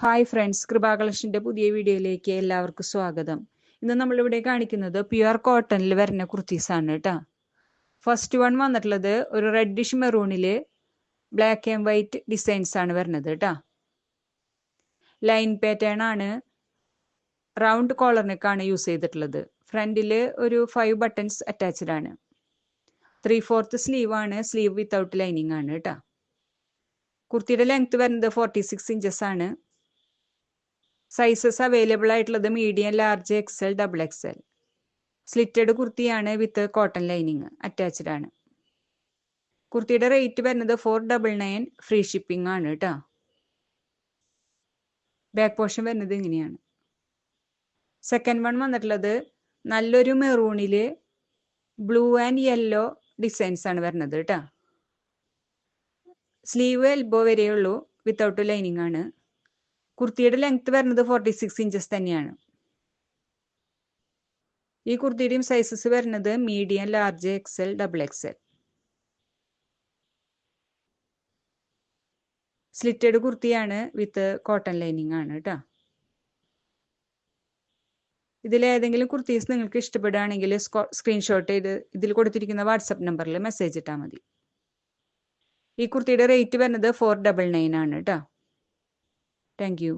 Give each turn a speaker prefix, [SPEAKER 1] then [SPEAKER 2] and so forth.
[SPEAKER 1] Hi friends, കൃപാ കളക്ഷൻ്റെ പുതിയ വീഡിയോയിലേക്ക് എല്ലാവർക്കും സ്വാഗതം. ഇന്ന് നമ്മളിവിടെ കാണിക്കുന്നത് പ്യുവർ കോട്ടണിൽ വരുന്ന കുർത്തീസാണ് കേട്ടോ. ഫസ്റ്റ് വൺ വന്നിട്ടുള്ളത് ഒരു റെഡിഷ് മെറൂണില് ബ്ലാക്ക് ആൻഡ് വൈറ്റ് ഡിസൈൻസ് ആണ് വരുന്നത് കേട്ടോ. ലൈൻ പാറ്റേൺ ആണ്, റൗണ്ട് കോളർ നെക്കാണ് യൂസ് ചെയ്തിട്ടുള്ളത്. ഫ്രണ്ടിൽ ഒരു 5 ബട്ടൺസ് അറ്റാച്ച്ഡ് ആണ്. 3/4 സ്ലീവ് ആണ്, സ്ലീവ് വിത്തൗട്ട് ലൈനിങ് ആണ് കേട്ടോ. കുർത്തിയുടെ ലെങ്ത് വരുന്നത് 46 ഇഞ്ചസ് ആണ്. സൈസസ് അവൈലബിൾ ആയിട്ടുള്ളത് medium, large, XL, double XL. Slitted കുർത്തിയാണ് വിത്ത് കോട്ടൺ ലൈനിങ് അറ്റാച്ച്ഡ് ആണ്. കുർത്തിയുടെ റേറ്റ് വരുന്നത് 499, ഫ്രീ ഷിപ്പിംഗ് ആണ് കേട്ടോ. ബാക്ക് പോർഷൻ വരുന്നത് ഇങ്ങനെയാണ്. സെക്കൻഡ് വൺ വന്നിട്ടുള്ളത് നല്ലൊരു മെറൂണില് ബ്ലൂ ആൻഡ് യെല്ലോ ഡിസൈൻസ് ആണ് വരുന്നത് കേട്ടോ. സ്ലീവ് എൽബോ വരെയുള്ളൂ, വിത്തൗട്ട് ലൈനിങ് ആണ്. കുർത്തിയുടെ ലെങ്ത് വരുന്നത് 46 ഇഞ്ചസ് തന്നെയാണ്. ഈ കുർത്തിയുടെയും സൈസസ് വരുന്നത് medium, large, XL, double XL. Slitted കുർത്തിയാണ് വിത്ത് കോട്ടൺ ലൈനിങ് ആണ് കേട്ടോ. ഇതിലേതെങ്കിലും കുർത്തീസ് നിങ്ങൾക്ക് ഇഷ്ടപ്പെടുകയാണെങ്കിൽ സ്ക്രീൻഷോട്ട് ചെയ്ത് ഇതിൽ കൊടുത്തിരിക്കുന്ന വാട്സപ്പ് നമ്പറിൽ മെസ്സേജ് ഇട്ടാൽ മതി. ഈ കുർത്തിയുടെ റേറ്റ് വരുന്നത് 499 ആണ് കേട്ടോ. Thank you.